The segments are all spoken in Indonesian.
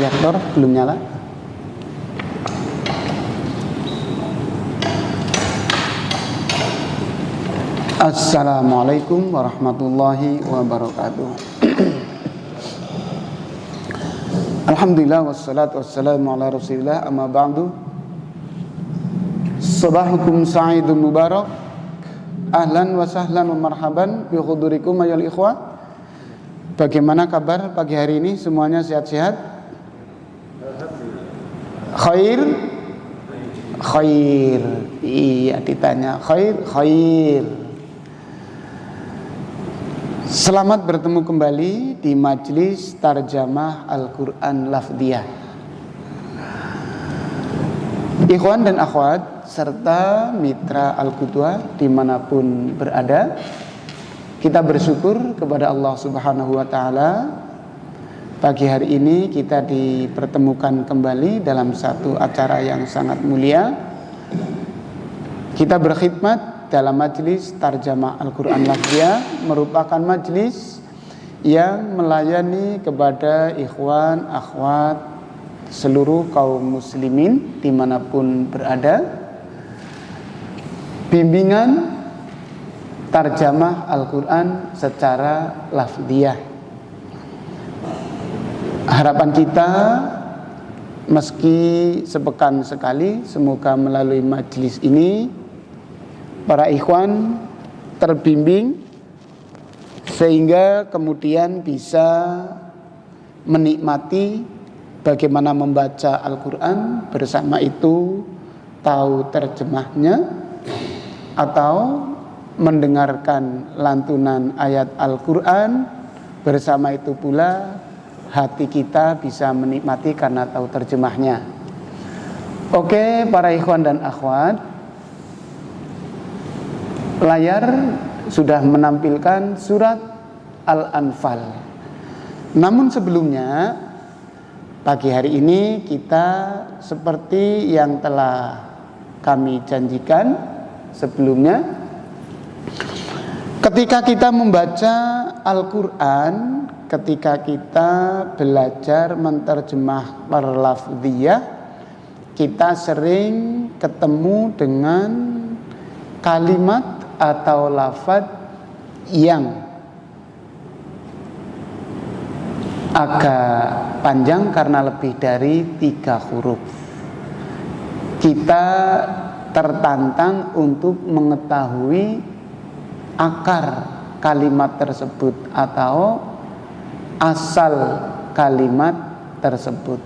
Proyektor belum nyala. Assalamualaikum warahmatullahi wabarakatuh. Alhamdulillah wassalatu wassalamu ala rasulillah, amma ba'du. Sabahukum sa'idun mubarak. Ahlan wa sahlan wa marhaban bi hudurikum ayol ikhwah. Bagaimana kabar pagi hari ini? Semuanya sehat-sehat? Khair? Khair. Iya, ditanya khair. Selamat bertemu kembali di Majelis Tarjamah Al-Quran Lafdiyah. Ikhwan dan akhwat serta mitra Al-Qudwah dimanapun berada, kita bersyukur kepada Allah Subhanahu wa Ta'ala. Pagi hari ini kita dipertemukan kembali dalam satu acara yang sangat mulia. Kita berkhidmat dalam majelis Tarjamah Al-Quran Lafdiyah, merupakan majelis yang melayani kepada ikhwan, akhwat, seluruh kaum muslimin dimanapun berada, bimbingan tarjamah Al-Quran secara lafdiyah. Harapan kita, meski sepekan sekali, semoga melalui majelis ini para ikhwan terbimbing sehingga kemudian bisa menikmati bagaimana membaca Al-Quran, bersama itu tahu terjemahnya atau mendengarkan lantunan ayat Al-Quran, bersama itu pula hati kita bisa menikmati karena tahu terjemahnya. Oke, para ikhwan dan akhwat, layar sudah menampilkan surat Al-Anfal. Namun sebelumnya, pagi hari ini kita seperti yang telah kami janjikan sebelumnya, ketika kita membaca Al-Quran, ketika kita belajar menterjemah per-lafdhiyah, kita sering ketemu dengan kalimat atau lafaz yang agak panjang karena lebih dari 3 huruf. Kita tertantang untuk mengetahui akar kalimat tersebut atau asal kalimat tersebut.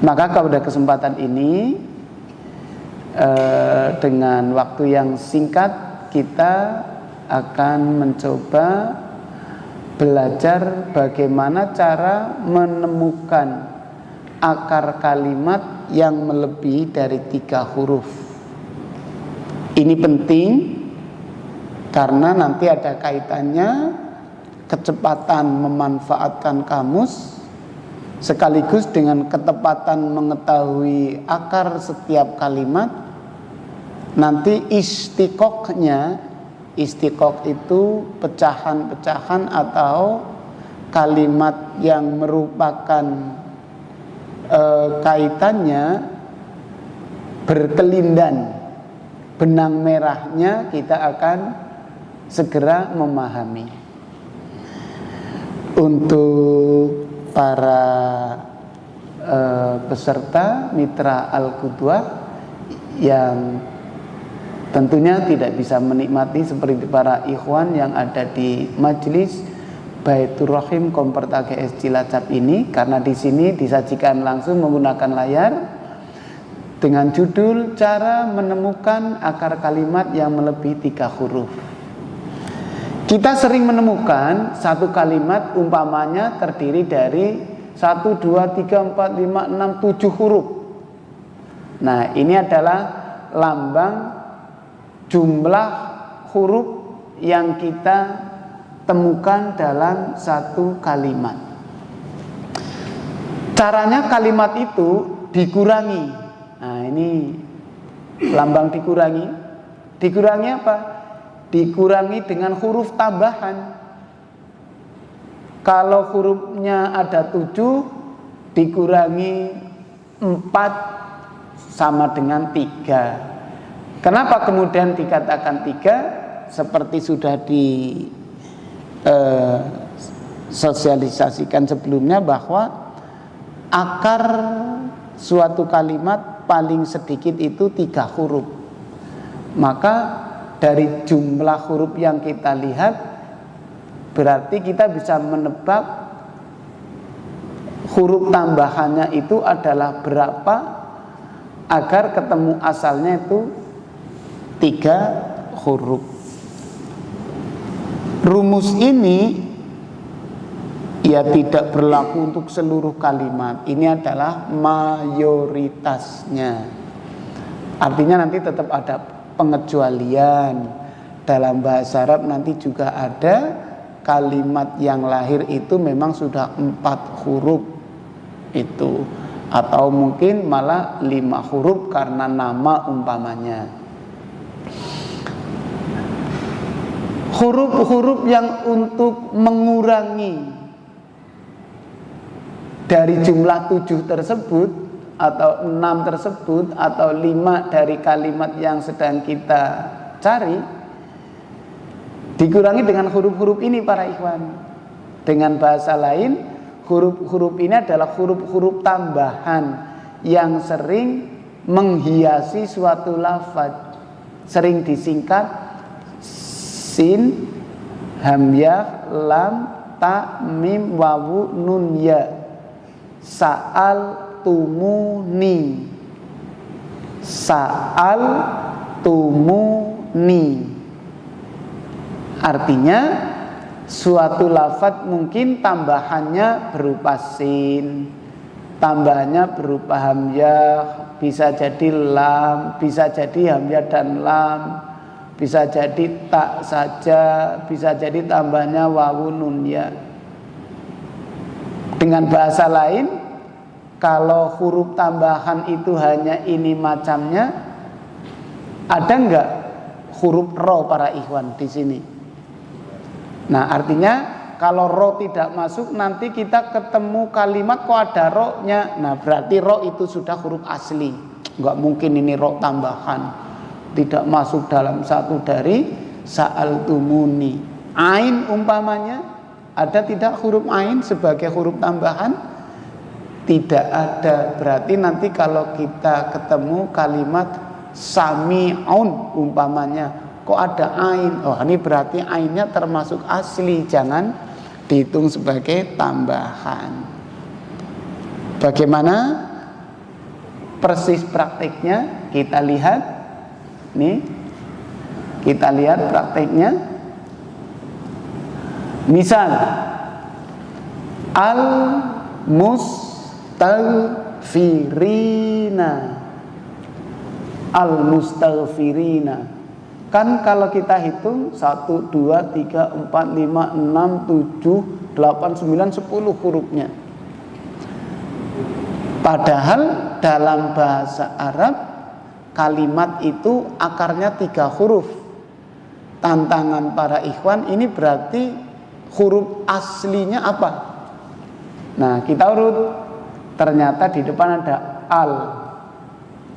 Maka pada kesempatan ini, dengan waktu yang singkat, kita akan mencoba belajar bagaimana cara menemukan akar kalimat yang melebihi dari 3 huruf. Ini penting karena nanti ada kaitannya kecepatan memanfaatkan kamus sekaligus dengan ketepatan mengetahui akar setiap kalimat. Nanti istiqoqnya, istiqoq itu pecahan-pecahan atau kalimat yang merupakan kaitannya berkelindan, benang merahnya kita akan segera memahami. Untuk para peserta mitra Al-Qudwah yang tentunya tidak bisa menikmati seperti para ikhwan yang ada di majelis Baitur Rahim Kompert AGS Cilacap ini, karena di sini disajikan langsung menggunakan layar dengan judul cara menemukan akar kalimat yang melebihi 3 huruf. Kita sering menemukan satu kalimat umpamanya terdiri dari 1, 2, 3, 4, 5, 6, 7 huruf. Nah, ini adalah lambang jumlah huruf yang kita temukan dalam satu kalimat. Caranya kalimat itu dikurangi. Nah, ini lambang dikurangi. Dikurangi apa? Dikurangi dengan huruf tambahan. Kalau hurufnya ada 7, dikurangi 4 sama dengan 3. Kenapa kemudian dikatakan 3? Seperti sudah sosialisasikan sebelumnya, bahwa akar suatu kalimat paling sedikit itu 3 huruf. Maka dari jumlah huruf yang kita lihat, berarti kita bisa menebak huruf tambahannya itu adalah berapa agar ketemu asalnya itu 3 huruf. Rumus ini ya tidak berlaku untuk seluruh kalimat. Ini adalah mayoritasnya. Artinya nanti tetap ada pengecualian. Dalam bahasa Arab nanti juga ada kalimat yang lahir itu memang sudah 4 huruf itu, atau mungkin malah 5 huruf karena nama umpamanya. Huruf-huruf yang untuk mengurangi dari jumlah 7 tersebut, atau 6 tersebut, atau 5 dari kalimat yang sedang kita cari, dikurangi dengan huruf-huruf ini para ikhwan. Dengan bahasa lain, huruf-huruf ini adalah huruf-huruf tambahan yang sering menghiasi suatu lafaz. Sering disingkat sin, hamzah, lam, ta, mim, wawu, nun, ya. Sa'al tumuni, sa'al tumuni. Artinya suatu lafaz mungkin tambahannya berupa sin, tambahannya berupa hamzah, bisa jadi lam, bisa jadi hamzah dan lam, bisa jadi tak saja, bisa jadi tambahnya wawu nun ya. Dengan bahasa lain, kalau huruf tambahan itu hanya ini macamnya, ada enggak huruf ro para ikhwan di sini? Nah, artinya kalau ro tidak masuk, nanti kita ketemu kalimat kok ada ro-nya. Nah, berarti ro itu sudah huruf asli. Enggak mungkin ini ro tambahan. Tidak masuk dalam satu dari sa'altumuni. Ain umpamanya, ada tidak huruf ain sebagai huruf tambahan? Tidak ada. Berarti nanti kalau kita ketemu kalimat sami'un umpamanya, kok ada ain? Oh, ini berarti ainnya termasuk asli, jangan dihitung sebagai tambahan. Bagaimana persis praktiknya? Kita lihat. Nih, kita lihat prakteknya. Misal, al-mustaghfirina, al-mustaghfirina. Kan kalau kita hitung 1, 2, 3, 4, 5, 6, 7, 8, 9, 10 hurufnya. Padahal dalam bahasa Arab kalimat itu akarnya 3 huruf. Tantangan para ikhwan ini berarti huruf aslinya apa? Nah, kita urut. Ternyata di depan ada al.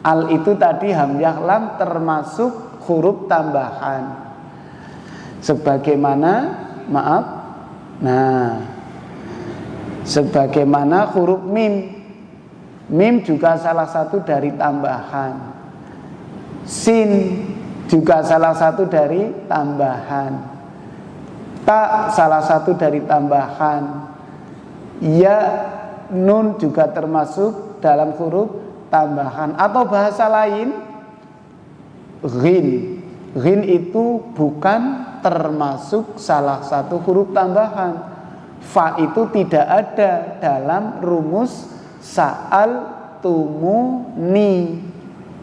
Al itu tadi hamzah lam termasuk huruf tambahan. Sebagaimana, maaf. Nah, sebagaimana huruf mim. Mim juga salah satu dari tambahan. Sin juga salah satu dari tambahan. Ta salah satu dari tambahan. Ya, nun juga termasuk dalam huruf tambahan. Atau bahasa lain, ghin. Ghin itu bukan termasuk salah satu huruf tambahan. Fa itu tidak ada dalam rumus sa'al tumuni.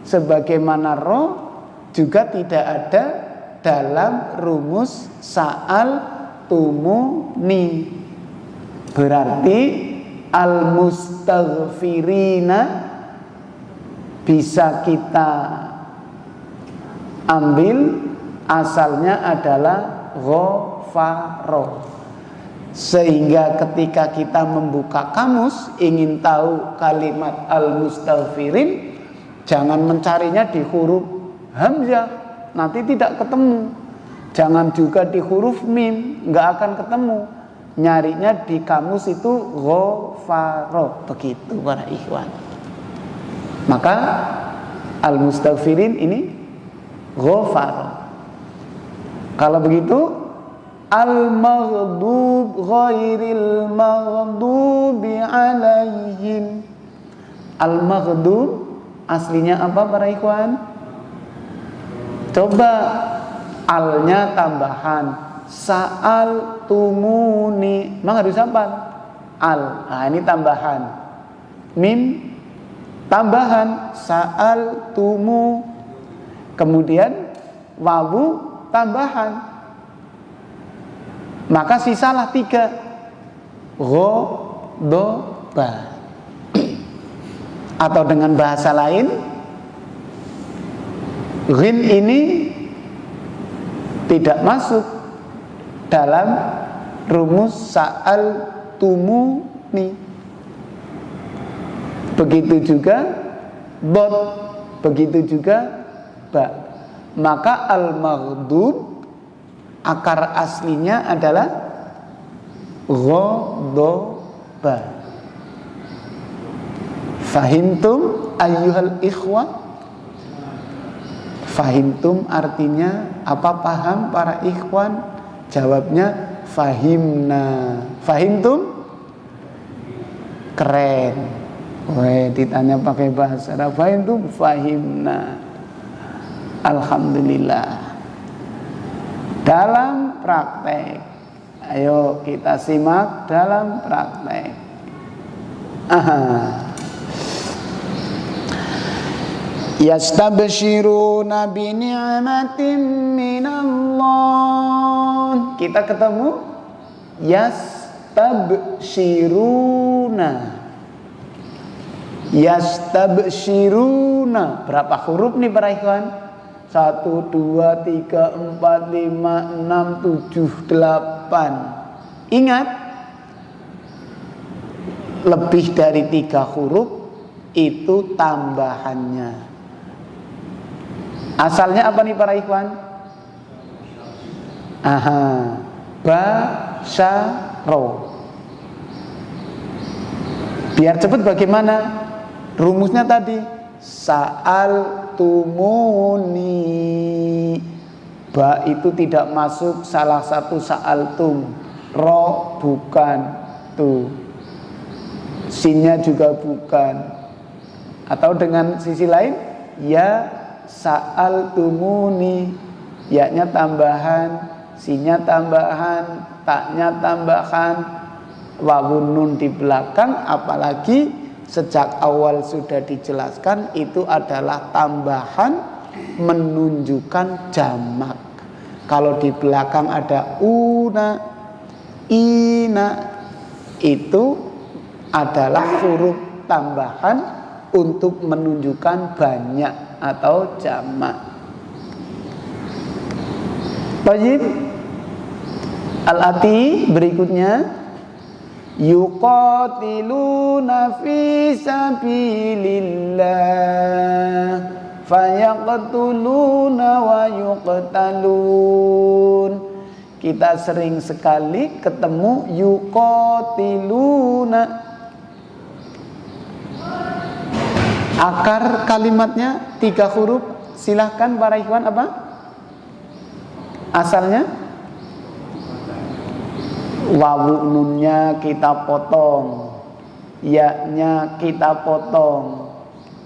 Sebagaimana ro juga tidak ada dalam rumus sa'al tumuni. Berarti al-mustaghfirina bisa kita ambil asalnya adalah ghafaro. Sehingga ketika kita membuka kamus ingin tahu kalimat al-mustaghfirin, jangan mencarinya di huruf hamzah, nanti tidak ketemu. Jangan juga di huruf mim, nggak akan ketemu. Nyarinya di kamus itu ghafaro, begitu para ikhwan. Maka al-mustaghfirin ini ghafaro. Kalau begitu al-maghdub ghairil maghdubi alaihim. Al-maghdub aslinya apa para ikhwan? Coba alnya tambahan, sa'al tumuni, memang harus apa? Al, nah ini tambahan. Mim tambahan, sa'al tumu. Kemudian wawu tambahan, maka sisalah 3, ghodoba. Atau dengan bahasa lain, ghin ini tidak masuk dalam rumus sa'al tumuni. Begitu juga bot, begitu juga ba. Maka al-maghdub akar aslinya adalah ghodoba. Fahimtum ayyuhal ikhwah? Fahimtum artinya apa? Paham para ikhwan? Jawabnya fahimna. Fahimtum? Keren. Weh, ditanya pakai bahasa Arab. Fahimtum? Fahimna. Alhamdulillah. Dalam praktek, ayo kita simak dalam praktek. Yastabshiruna bi ni'matin minallah. Kita ketemu yastabshiruna. Yastabshiruna. Berapa huruf nih para ikhwan? 1, 2, 3, 4, 5, 6, 7, 8. Ingat, lebih dari 3 huruf itu tambahannya. Asalnya apa nih para ikhwan? Basyaro. Biar cepat bagaimana? Rumusnya tadi sa'al tumuni. Ba itu tidak masuk salah satu sa'al tum. Ro bukan tu. Sinnya juga bukan. Atau dengan sisi lain, ya sa'al tumuni, ya-nya tambahan, sinnya tambahan, taknya tambahan, wawun nun di belakang. Apalagi sejak awal sudah dijelaskan itu adalah tambahan menunjukkan jamak. Kalau di belakang ada una, ina, itu adalah huruf tambahan untuk menunjukkan banyak atau jamak. Baik. Al-ati berikutnya, yuqatiluna fi sabilillah fayaqtuluna wa yuqtalun. Kita sering sekali ketemu yuqatiluna. Akar kalimatnya 3 huruf. Silahkan para ikhwan, apa? Asalnya wawu nunnya kita potong, ya-nya kita potong.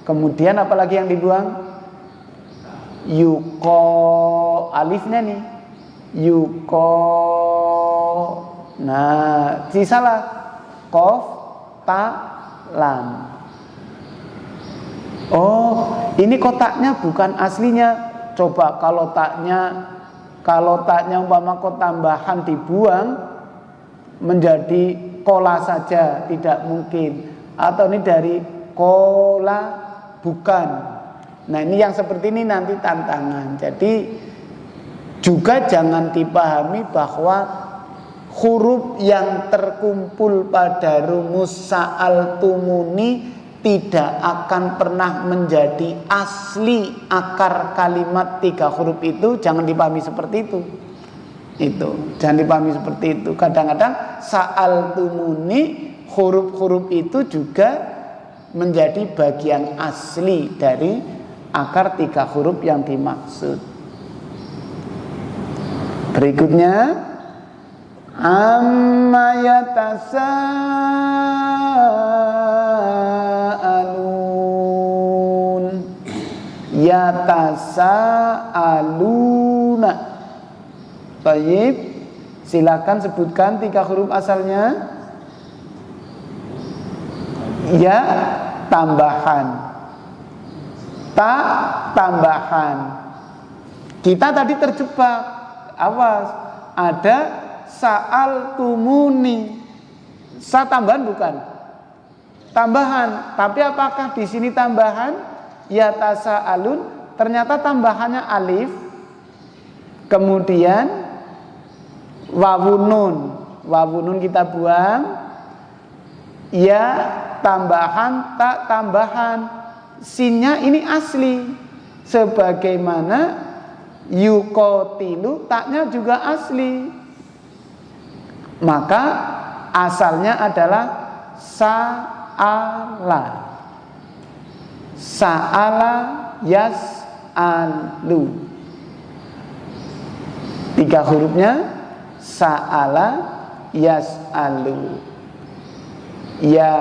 Kemudian apalagi yang dibuang? Yuko, alifnya nih. Yuko. Nah, sisalah kof, ta, lam. Oh, ini kotaknya bukan aslinya. Coba kalau taknya umpama kok tambahan dibuang menjadi kola saja, tidak mungkin. Atau ini dari kola, bukan. Nah, ini yang seperti ini nanti tantangan. Jadi juga jangan dipahami bahwa huruf yang terkumpul pada rumus sa'altumuni tidak akan pernah menjadi asli akar kalimat 3 huruf itu. Jangan dipahami seperti itu. Jangan dipahami seperti itu. Kadang-kadang sa'altumuni, huruf-huruf itu juga menjadi bagian asli dari akar 3 huruf yang dimaksud. Berikutnya, amma yatasaaluna. Baik, silakan sebutkan 3 huruf asalnya. Ya tambahan, ta tambahan. Kita tadi terjebak. Awas, ada sa'altumuni. Sa tambahan bukan? Tambahan. Tapi apakah di sini tambahan? Ya tasa'alun. Ternyata tambahannya alif. Kemudian wawunun. Wawunun kita buang. Ya tambahan, tak tambahan. Sinnya ini asli. Sebagaimana yukotilu, taknya juga asli. Maka asalnya adalah sa'ala. Sa'ala yas'alu. 3 hurufnya sa'ala yas'alu. Ya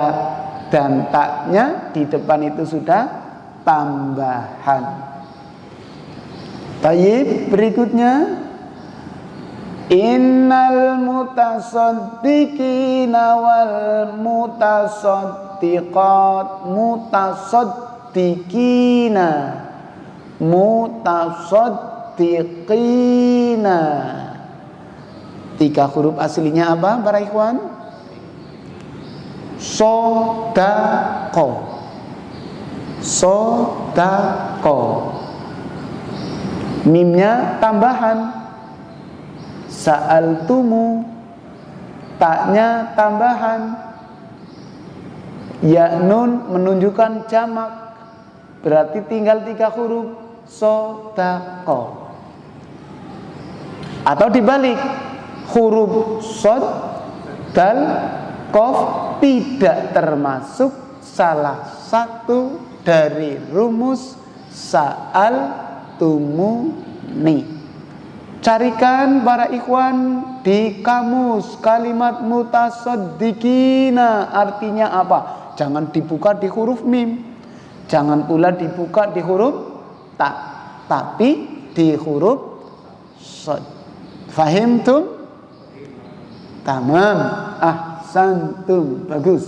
dan taknya di depan itu sudah tambahan. Baik, berikutnya, innal mutasaddiqina wal mutasaddiqat. Mutasaddiqina, mutasaddiqina. 3 huruf aslinya apa para ikhwan? Sodako. Sodako. Mimnya tambahan. Sa'altumu, taknya tambahan. Ya nun menunjukkan jamak, berarti tinggal 3 huruf. Sodako. Atau dibalik, huruf sod, dal, kof tidak termasuk salah satu dari rumus sa'altumuni. Carikan para ikhwan di kamus kalimat mutasaddiqina artinya apa? Jangan dibuka di huruf mim, jangan pula dibuka di huruf ta, tapi di huruf sod. Fahimtum? Tamam. Ahsantum. Bagus.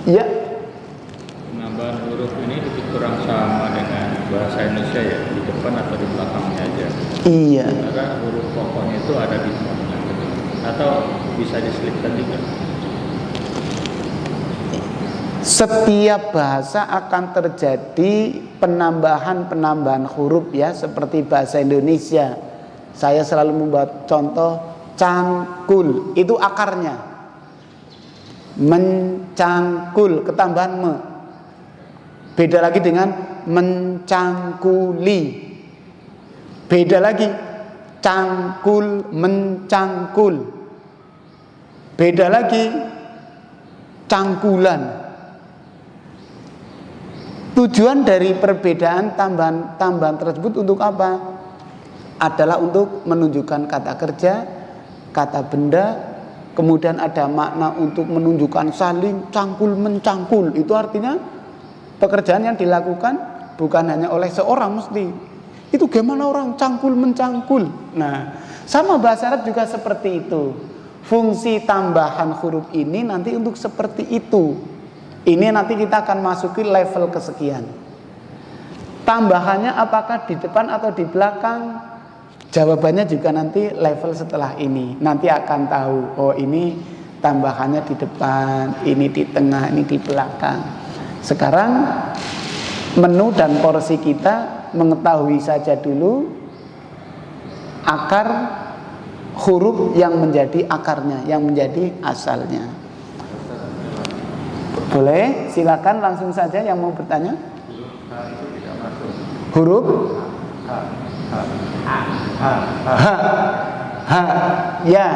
Ya. Penambahan huruf ini lebih kurang sama dengan bahasa Indonesia ya, di depan atau di belakangnya aja. Iya. Karena huruf pokoknya itu ada di depannya, atau bisa diselipkan juga. Setiap bahasa akan terjadi penambahan huruf ya, seperti bahasa Indonesia. Saya selalu membuat contoh cangkul, itu akarnya. Mencangkul, ketambahan me. Beda lagi dengan mencangkuli. Beda lagi cangkul, mencangkul. Beda lagi cangkulan. Tujuan dari perbedaan tambahan tersebut untuk apa? Adalah untuk menunjukkan kata kerja, kata benda, kemudian ada makna untuk menunjukkan saling cangkul mencangkul. Itu artinya pekerjaan yang dilakukan bukan hanya oleh seorang mesti. Itu gimana orang cangkul mencangkul. Nah, sama bahasa Arab juga seperti itu. Fungsi tambahan huruf ini nanti untuk seperti itu. Ini nanti kita akan masuki level kesekian. Tambahannya apakah di depan atau di belakang? Jawabannya juga nanti level setelah ini. Nanti akan tahu, oh ini tambahannya di depan, ini di tengah, ini di belakang. Sekarang menu dan porsi kita mengetahui saja dulu akar huruf yang menjadi akarnya, yang menjadi asalnya. Boleh, silakan langsung saja yang mau bertanya. Huruf ha, ya.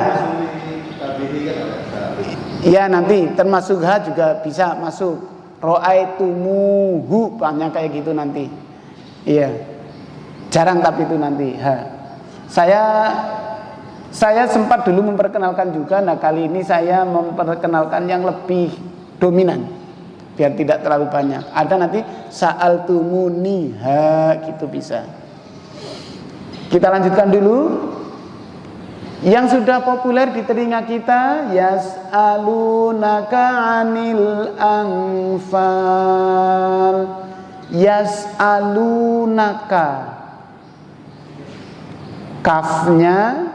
Ya, nanti termasuk ha juga bisa masuk. Ro'aitumuhu, banyak kayak gitu nanti. Iya. Jarang tapi itu nanti ha. Saya sempat dulu memperkenalkan juga. Nah, kali ini saya memperkenalkan yang lebih dominan biar tidak terlalu banyak. Ada nanti sa'altumuniha, gitu bisa. Kita lanjutkan dulu. Yang sudah populer di telinga kita, yas'alunaka 'anil anfal. Yas'alunaka, kafnya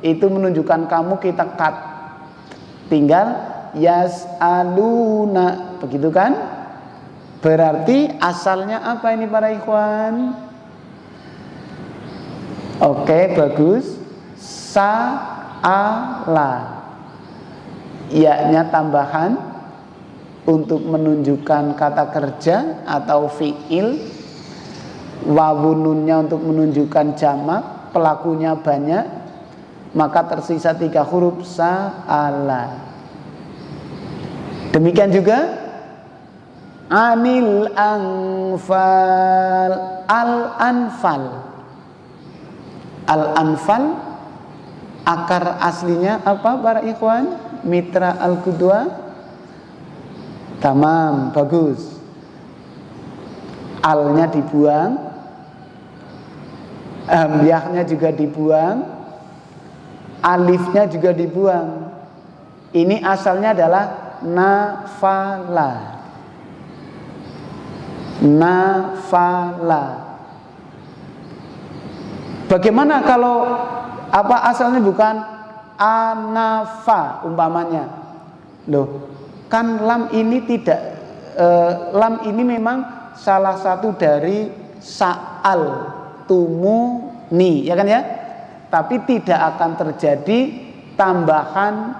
itu menunjukkan kamu, kita cut, tinggal yas'aluna, begitu kan? Berarti asalnya apa ini para ikhwan? Oke, bagus. Sa'ala, ya-nya tambahan untuk menunjukkan kata kerja atau fi'il, wawununnya untuk menunjukkan jamak, pelakunya banyak, maka tersisa 3 huruf sa'ala. Demikian juga anil anfal, al-anfal. Al-anfal akar aslinya apa para ikhwan? Mitra al-qudwa. Tamam, bagus. Alnya dibuang, hamzahnya juga dibuang, alifnya juga dibuang. Ini asalnya adalah nafala. Nafala. Bagaimana kalau apa asalnya bukan anafa umpamanya? Loh, kan lam ini tidak lam ini memang salah satu dari sa'al tumuni, ya kan ya? Tapi tidak akan terjadi tambahan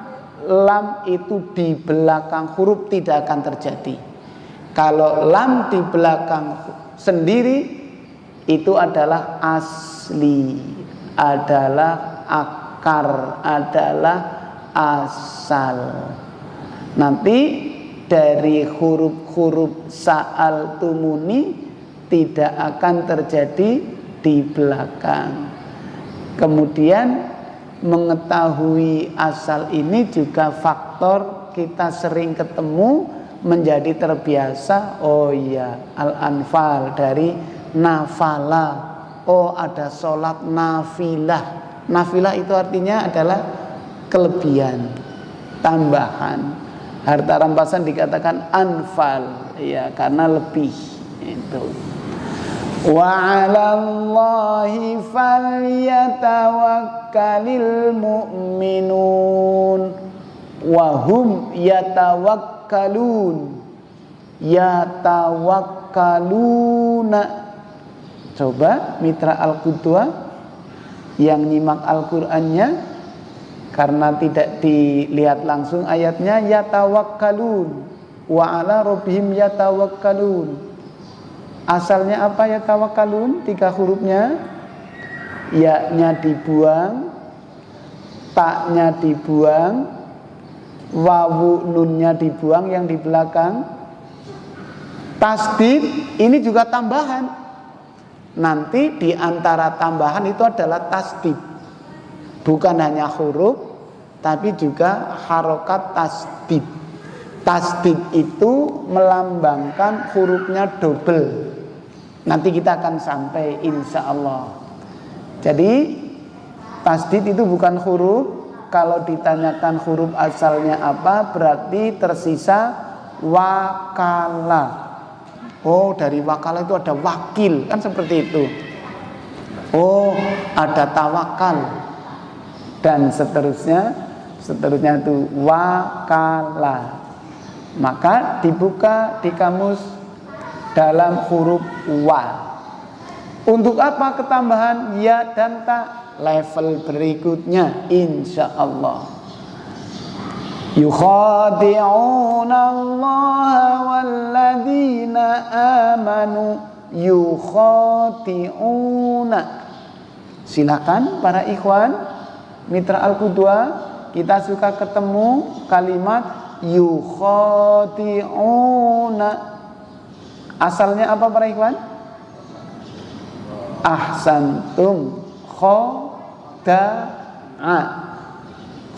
lam itu di belakang huruf, tidak akan terjadi. Kalau lam di belakang sendiri itu adalah asli, adalah akar, adalah asal. Nanti dari huruf-huruf sa'al tumuni tidak akan terjadi di belakang. Kemudian mengetahui asal ini juga faktor kita sering ketemu, menjadi terbiasa. Oh iya, al-anfal dari nafala. Oh, ada sholat nafilah. Nafilah itu artinya adalah kelebihan, tambahan. Harta rampasan dikatakan anfal, ya, karena lebih itu. Wa 'alallahi falyatawakkalul mu'minun wa hum yatawakkalun. Yatawakkaluna. Coba mitra al-qudwa yang nyimak Al-Qur'annya, karena tidak dilihat langsung ayatnya, yatawakkalun wa 'ala rabbihim yatawakkalun. Asalnya apa yatawakkalun? 3 hurufnya, ya-nya dibuang, ta-nya dibuang, wawu nunnya dibuang yang di belakang. Tasdid ini juga tambahan. Nanti di antara tambahan itu adalah tasdid. Bukan hanya huruf, tapi juga harokat tasdid. Tasdid itu melambangkan hurufnya double. Nanti kita akan sampai insya Allah. Jadi tasdid itu bukan huruf. Kalau ditanyakan huruf asalnya apa, berarti tersisa wakala. Oh, dari wakala itu ada wakil, kan seperti itu. Oh, ada tawakal, dan seterusnya itu wakala. Maka dibuka di kamus dalam huruf wa. Untuk apa ketambahan ya dan ta? level berikutnya insya Allah. Yukhadi'una Allah walladzina amanu yukhadi'una. Silakan para ikhwan mitra Al-Qudwa, kita suka ketemu kalimat yukhadi'una. Asalnya apa para ikhwan? Ahsantum, khoda'a.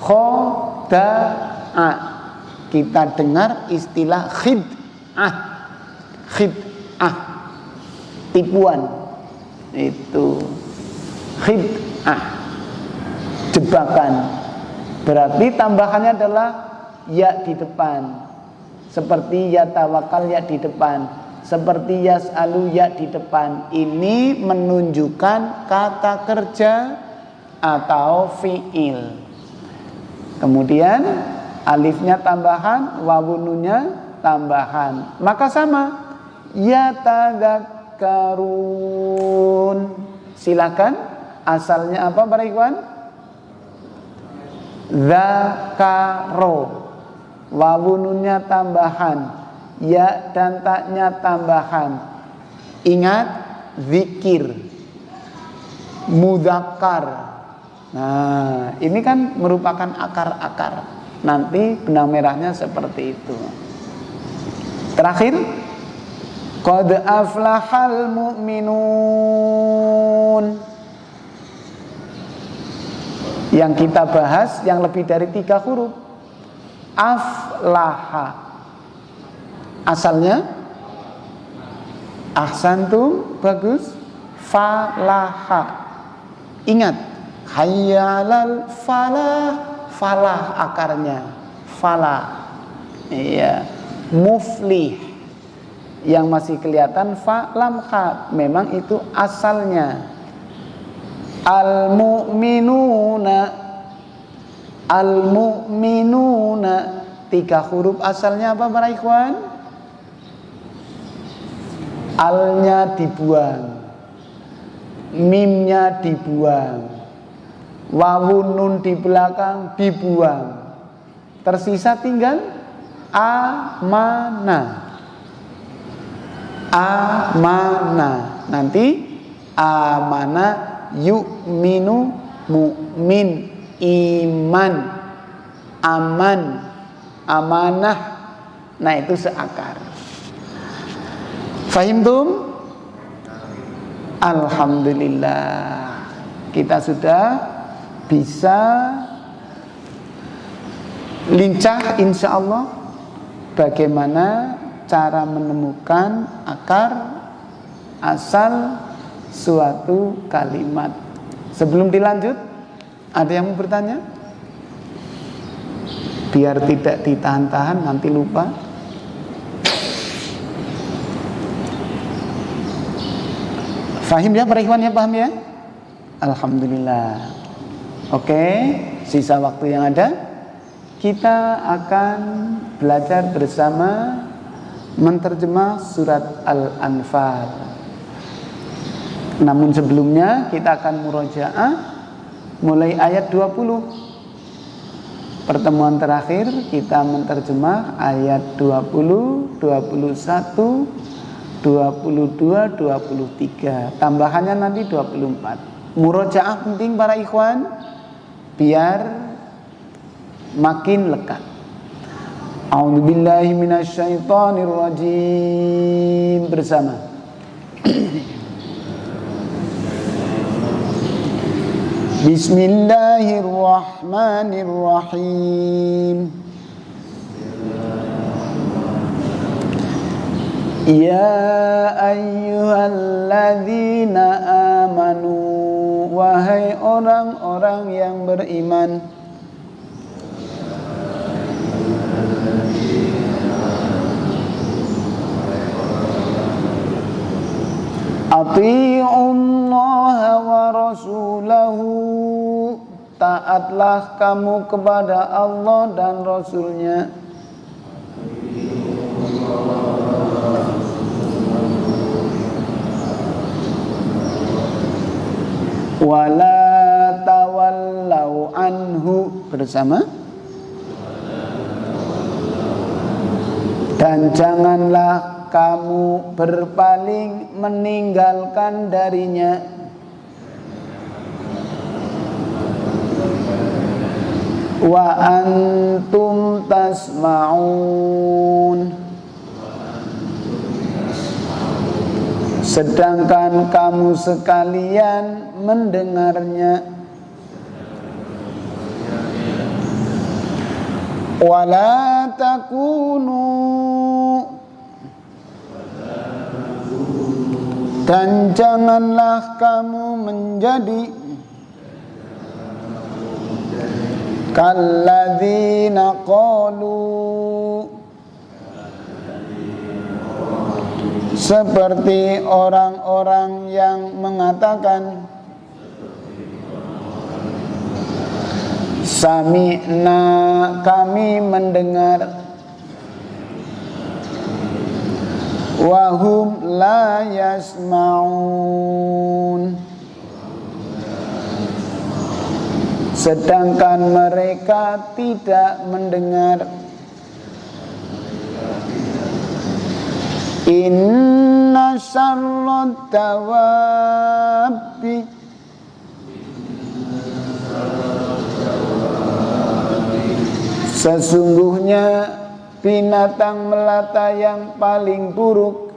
Khoda'a. Kita dengar istilah khid'ah. Khid'ah, tipuan. Itu khid'ah, jebakan. Berarti tambahannya adalah ya di depan. Seperti ya tawakal ya di depan, seperti yas'alu ya di depan. Ini menunjukkan kata kerja atau fi'il. Kemudian alifnya tambahan, wawununya tambahan. Maka sama, yatadzakkarun. Silakan, asalnya apa para ikhwan? Dzakaro. Wawununya tambahan, ya dan taknya tambahan. Ingat, zikir, mudzakkar. Nah, ini kan merupakan akar-akar. Nanti benang merahnya seperti itu. Terakhir, qad aflahal mu'minun. Yang kita bahas yang lebih dari 3 huruf. Aflaha. Asalnya ahsantum, bagus. Falaha. Ingat, hayyalal falah. Falah akarnya. Falah. Iya. Muflih. Yang masih kelihatan fa lam ha. Memang itu asalnya. Al-mu'minuna. Al-mu'minuna. 3 huruf asalnya apa para ikhwan? Alnya dibuang, mimnya dibuang, wawun nun di belakang dibuang. Tersisa tinggal amanah. Amanah. Nanti amanah yu'minu, mu'min, iman, aman, amanah. Nah itu seakar. Fahimtum? Alhamdulillah, kita sudah bisa lincah insya Allah bagaimana cara menemukan akar asal suatu kalimat. Sebelum dilanjut, ada yang mau bertanya? Biar tidak ditahan-tahan, nanti lupa. Fahim ya, para ikhwan ya, paham ya? Alhamdulillah. Oke, sisa waktu yang ada kita akan belajar bersama menterjemah surat Al-Anfal. Namun sebelumnya kita akan murojaah mulai ayat 20. Pertemuan terakhir kita menterjemah ayat 20, 21, 22, 23. Tambahannya nanti 24. Murojaah penting para ikhwan biar makin lekat. A'udzubillahi minasyaitonirrajim bersama. Bismillahirrahmanirrahim. Ya ayyuhalladzina amanu, wahai orang-orang yang beriman. Ati'ullaha wa rasulahu, taatlah kamu kepada Allah dan Rasulnya. Wala anhu bersama. Dan janganlah kamu berpaling meninggalkan darinya. Wa antum tasma'un, sedangkan kamu sekalian mendengarnya. Wala takunu, dan janganlah kamu menjadi kalladzina qalu, seperti orang-orang yang mengatakan sami'na, kami mendengar, wahum la yasma'un, sedangkan mereka tidak mendengar. Inna syarrad dawabi, sesungguhnya binatang melata yang paling buruk,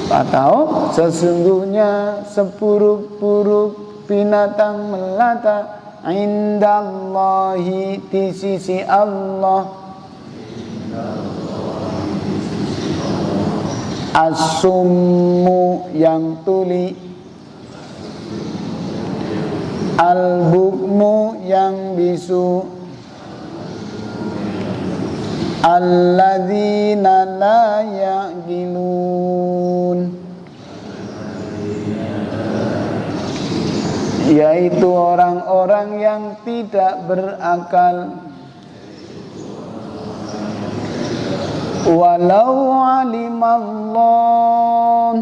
atau sesungguhnya seburuk-buruk binatang melata, indallahi, di sisi Allah, as-summu, yang tuli, al-bukmu, yang bisu, alladzina la ya'qilun, yaitu orang-orang yang tidak berakal. Walau alimallah,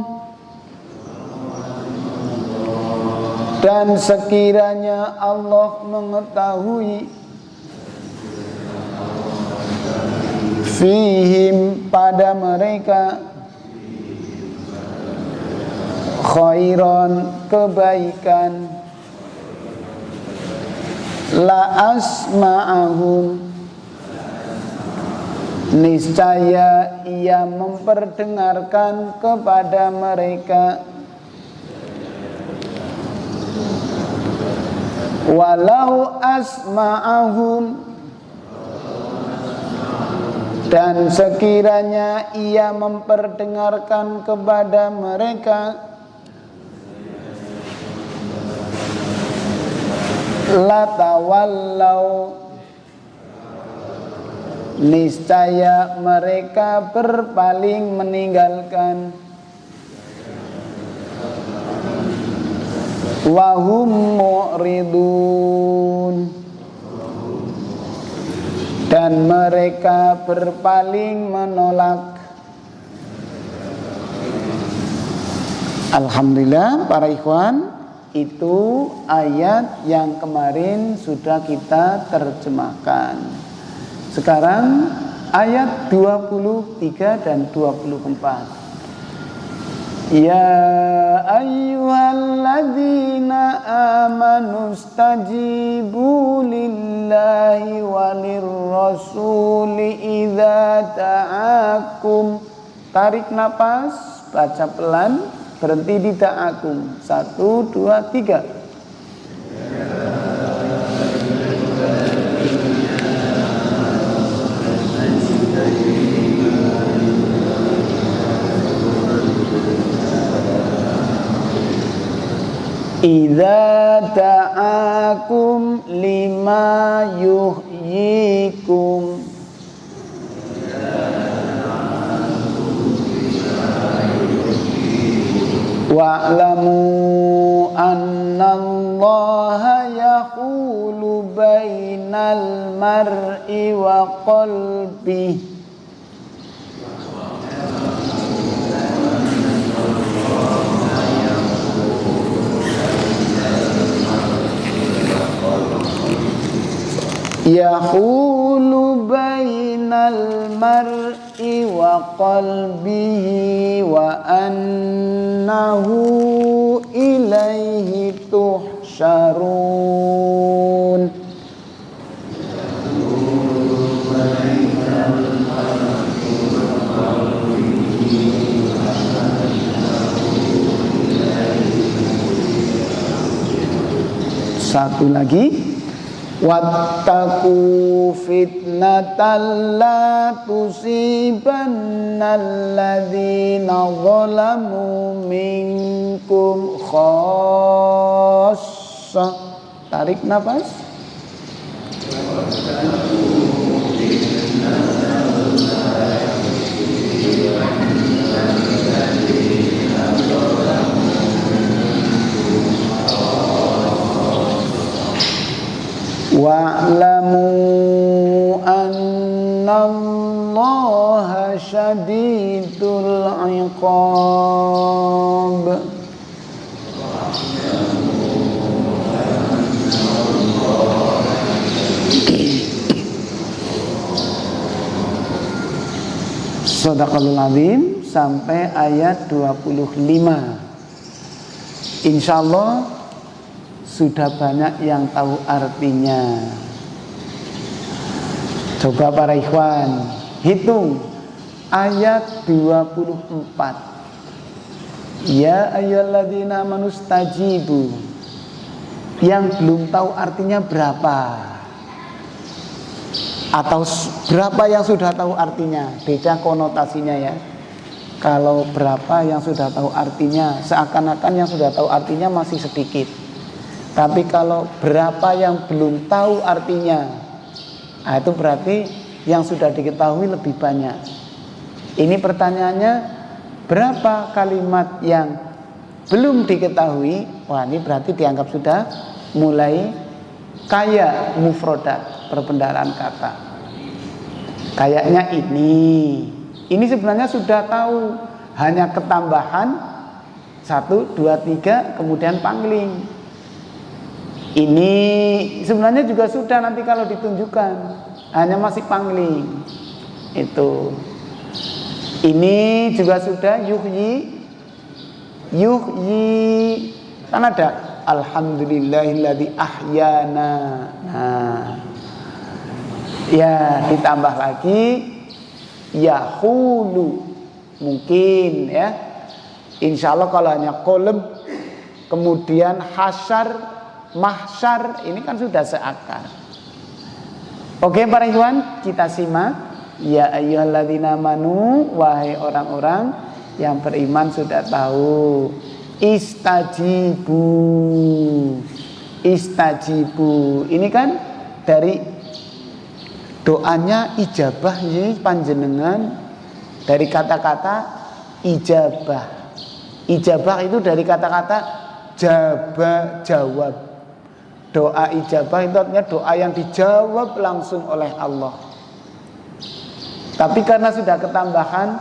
dan sekiranya Allah mengetahui, fihim, pada mereka, khairan, kebaikan, la asma'ahum, niscaya ia memperdengarkan kepada mereka. Walau asma'ahum, dan sekiranya ia memperdengarkan kepada mereka, latawallau, niscaya mereka berpaling meninggalkan. Wahum mu'ridun, dan mereka berpaling menolak. Alhamdulillah para ikhwan, itu ayat yang kemarin sudah kita terjemahkan. Sekarang ayat 23 dan 24. Ya ayyuhalladzina amanu stajibu lillahi walir rasuli idza ta'akum. Tarik napas, baca pelan, berhenti di ta'akum. 1, 2, 3. Idza ta'akum lima yuhyikum, wa'lamu annallaha yahulu bainal mar'i wa qalbihi, yahulu bainal mar'i wa qalbihi wa annahu ilaihi tuhsyarun. Satu lagi, wattaqu fitnatan la tusibannal ladzina zalamu minkum khassah. Tarik nafas. Wa'lamu annallaha syadidul iqab. Shadaqallahul azim sampai ayat 25. Insyaallah sudah banyak yang tahu artinya. Coba para ikhwan hitung ayat 24. Ya ayyuhalladzina amanu stajibu. Yang belum tahu artinya berapa? Atau berapa yang sudah tahu artinya? Beda konotasinya ya. Kalau berapa yang sudah tahu artinya, seakan-akan yang sudah tahu artinya masih sedikit. Tapi kalau berapa yang belum tahu artinya, nah itu berarti yang sudah diketahui lebih banyak. Ini pertanyaannya, berapa kalimat yang belum diketahui? Wah, ini berarti dianggap sudah mulai kaya mufrodat, perbendaharaan kata. Kayaknya ini sebenarnya sudah tahu, hanya ketambahan 1, 2, 3 kemudian pangling. Ini sebenarnya juga sudah nanti kalau ditunjukkan, hanya masih pangling. Itu. Ini juga sudah yuhyi kan ada alhamdulillahilladzi ahyana. Nah, ya ditambah lagi yahulu mungkin ya. Insyaallah kalau hanya kolom kemudian hasyar mahsyar ini kan sudah seakar. Oke para ikhwan, kita simak. Ya ayyuhalladzina amanu, wahai orang-orang yang beriman sudah tahu. Istajibu. Ini kan dari doanya ijabah ini panjenengan, dari kata-kata ijabah. Ijabah itu dari kata-kata jawab. Doa ijabah itu artinya doa yang dijawab langsung oleh Allah. Tapi karena sudah ketambahan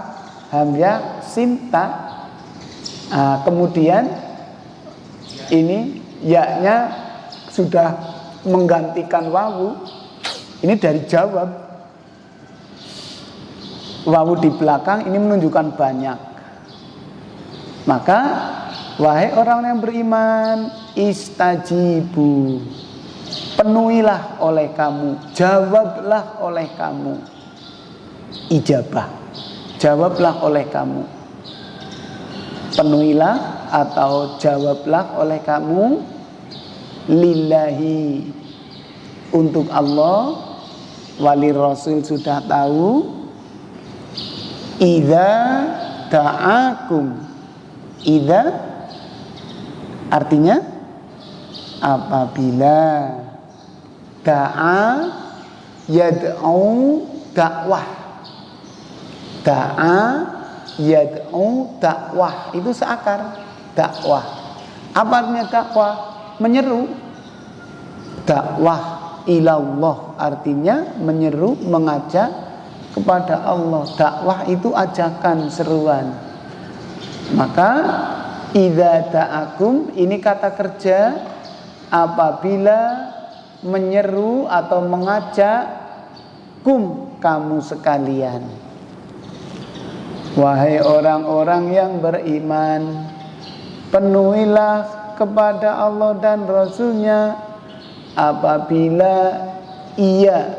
hamzah sinta, kemudian ini ya-nya sudah menggantikan wawu. Ini dari jawab. Wawu di belakang ini menunjukkan banyak. Maka wahai orang yang beriman, istajibu, penuhilah oleh kamu, jawablah oleh kamu. Ijabah, jawablah oleh kamu. Penuhilah atau jawablah oleh kamu lillahi, untuk Allah, wali Rasul sudah tahu. Idza da'akum, idza artinya apabila, da'a yad'u dakwah, da'a yad'u dakwah itu seakar dakwah. Apa artinya dakwah? Menyeru. Dakwah ilallah artinya menyeru, mengajak kepada Allah. Dakwah itu ajakan, seruan. Maka idza da'akum ini kata kerja apabila menyeru atau mengajak kamu sekalian. Wahai orang-orang yang beriman, penuhilah kepada Allah dan Rasul-Nya apabila ia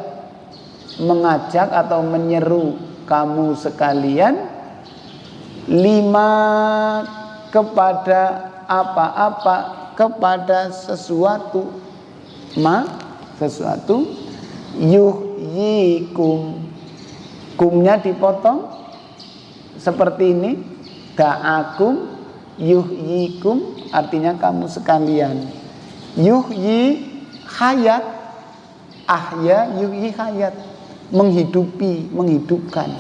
mengajak atau menyeru kamu sekalian lima kepada apa-apa, kepada sesuatu sesuatu yuhyikum, kumnya dipotong seperti ini, da'akum yuhyikum, artinya kamu sekalian. Yuhyi hayat, ahya yuhyi hayat, menghidupi, menghidupkan.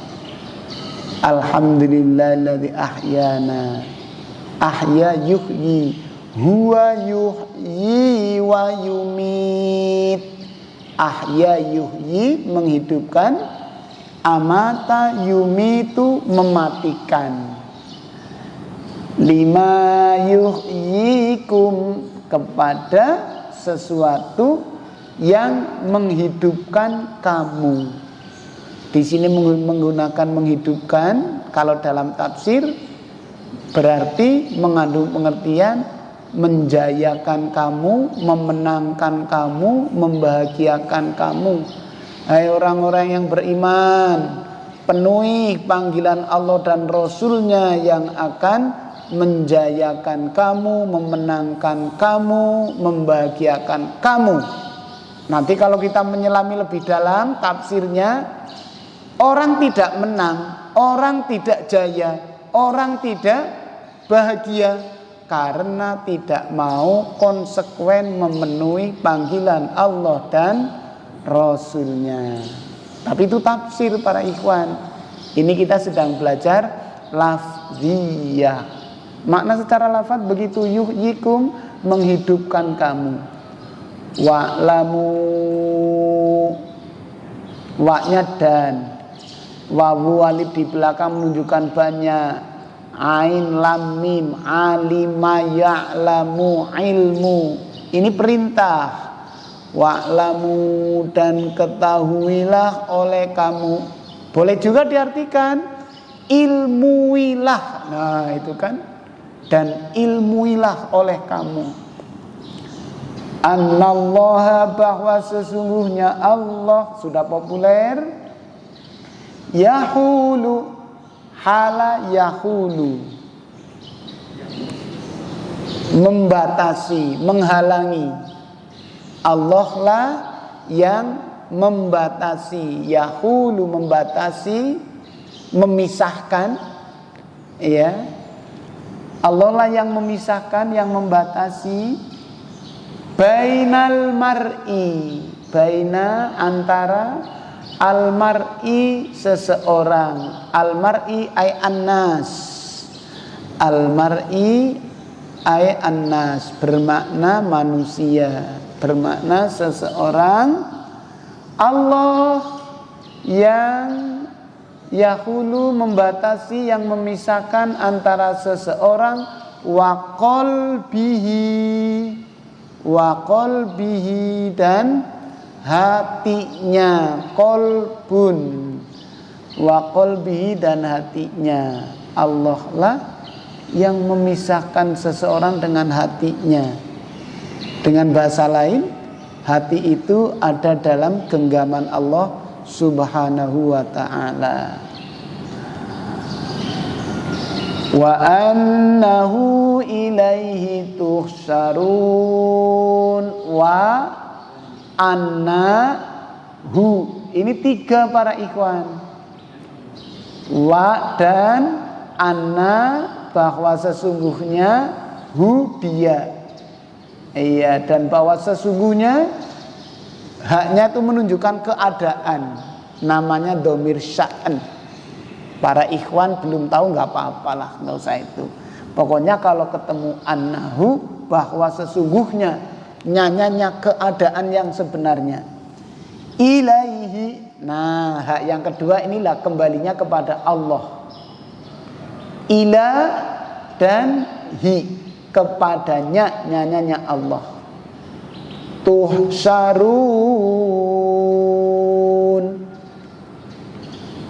Alhamdulillahilladzi ahyana, ahya yuhyi, huwa yuhyi wa yumit. Ahya yuhyi, menghidupkan, amata yumitu, mematikan. Lima yuhyikum, kepada sesuatu yang menghidupkan kamu. Di sini menggunakan menghidupkan, kalau dalam tafsir berarti mengandung pengertian menjayakan kamu, memenangkan kamu, membahagiakan kamu. Hai orang-orang yang beriman, penuhi panggilan Allah dan Rasul-Nya yang akan menjayakan kamu, memenangkan kamu, membahagiakan kamu. Nanti kalau kita menyelami lebih dalam tafsirnya, orang tidak menang, orang tidak jaya, orang tidak bahagia karena tidak mau konsekuen memenuhi panggilan Allah dan Rasul-Nya. Tapi itu tafsir para ikhwan. Ini kita sedang belajar lafziyah. Makna secara lafaz begitu, yuhyikum, menghidupkan kamu. Wa'lamu, wa-nya dan, wawu alif di belakang menunjukkan banyak, ain lam mim, alima ya'lamu, ilmu, ini perintah. Wa'lamu, dan ketahuilah oleh kamu. Boleh juga diartikan ilmuilah. Nah itu kan, dan ilmuilah oleh kamu. Annallaha, bahwa sesungguhnya Allah, sudah populer. Yahulu, hala yahulu, membatasi, menghalangi. Allah lah yang membatasi. Yahulu, membatasi, memisahkan, ya. Allah lah yang memisahkan, yang membatasi. Bainal mar'i, baina, antara, al mar'i, seseorang. Al mar'i ay annas, al mar'i ay annas, bermakna manusia, bermakna seseorang. Allah yang yahulu, membatasi, yang memisahkan antara seseorang, wa qalbihi, dan hatinya. Qalbun, wa qalbihi, dan hatinya. Allah lah yang memisahkan seseorang dengan hatinya. Dengan bahasa lain, hati itu ada dalam genggaman Allah Subhanahu wa ta'ala. Wa annahu ilaihi tuhsyarun. Wa annahu, ini tiga para ikhwan. Wa dan anna, bahwa sesungguhnya, hu dia. Iya, dan bahwa sesungguhnya, haknya itu menunjukkan keadaan, namanya dhamir sya'an. Para ikhwan belum tahu, nggak apa-apalah, nggak usah itu. Pokoknya kalau ketemu annahu, bahwa sesungguhnya, nyanyanya keadaan yang sebenarnya. Ilaihi, nah hak yang kedua inilah kembalinya kepada Allah. Ila dan hi, kepadanya, nyanyanya Allah. tuhsyarun.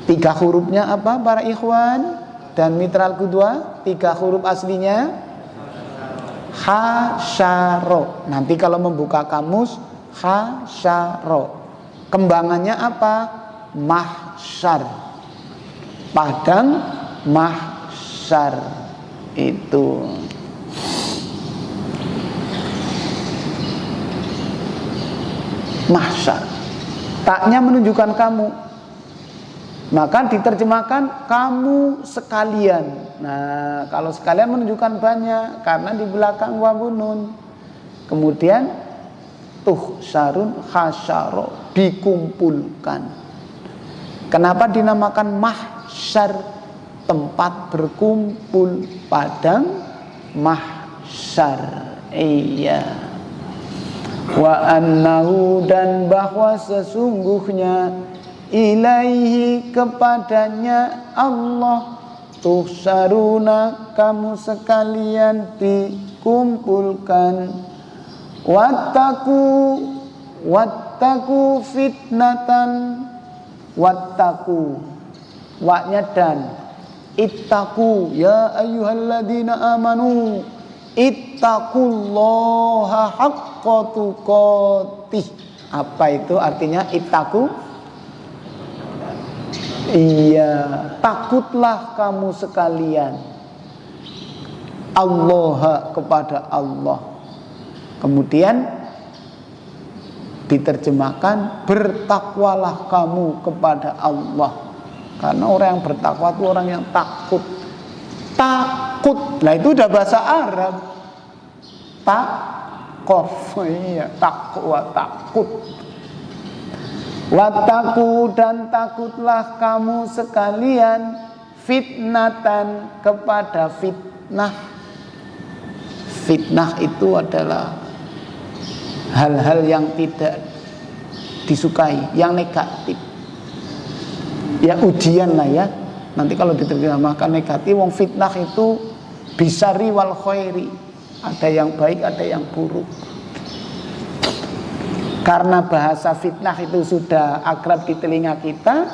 3 hurufnya apa para ikhwan dan mitra al-qudwa? 3 huruf aslinya hasyaro. Nanti kalau membuka kamus hasyaro. Kembangannya apa? Mahsyar. Padang mahsyar itu. Mahsyar. Taknya menunjukkan kamu. Maka diterjemahkan kamu sekalian. Nah, kalau sekalian menunjukkan banyak karena di belakang wawu nun. Kemudian tuhsyarun hasyaro, dikumpulkan. Kenapa dinamakan mahsyar? Tempat berkumpul, padang mahsyar. Iya. Wa annahu, dan bahwa sesungguhnya ilaihi, kepadanya Allah, tuhsyaruna, kamu sekalian dikumpulkan. Wattaku fitnatan. Wattaku, waknya dan, ittaku ya ayyuhalladzina amanu ittaqullaha haqqa tuqatih. Apa itu artinya ittaku? Iya, takutlah kamu sekalian Allah, kepada Allah. Kemudian diterjemahkan bertakwalah kamu kepada Allah. Karena orang yang bertakwa itu orang yang takut. Takut. Nah itu udah bahasa Arab. Takof. Iya, takwa, takut. Wattaku, dan takutlah kamu sekalian fitnatan, kepada fitnah. Fitnah itu adalah hal-hal yang tidak disukai, yang negatif. Ya ujian lah ya. Nanti kalau diterjemahkan negatif, wong fitnah itu bisari wal khairi. Ada yang baik, ada yang buruk. Karena bahasa fitnah itu sudah akrab di telinga kita,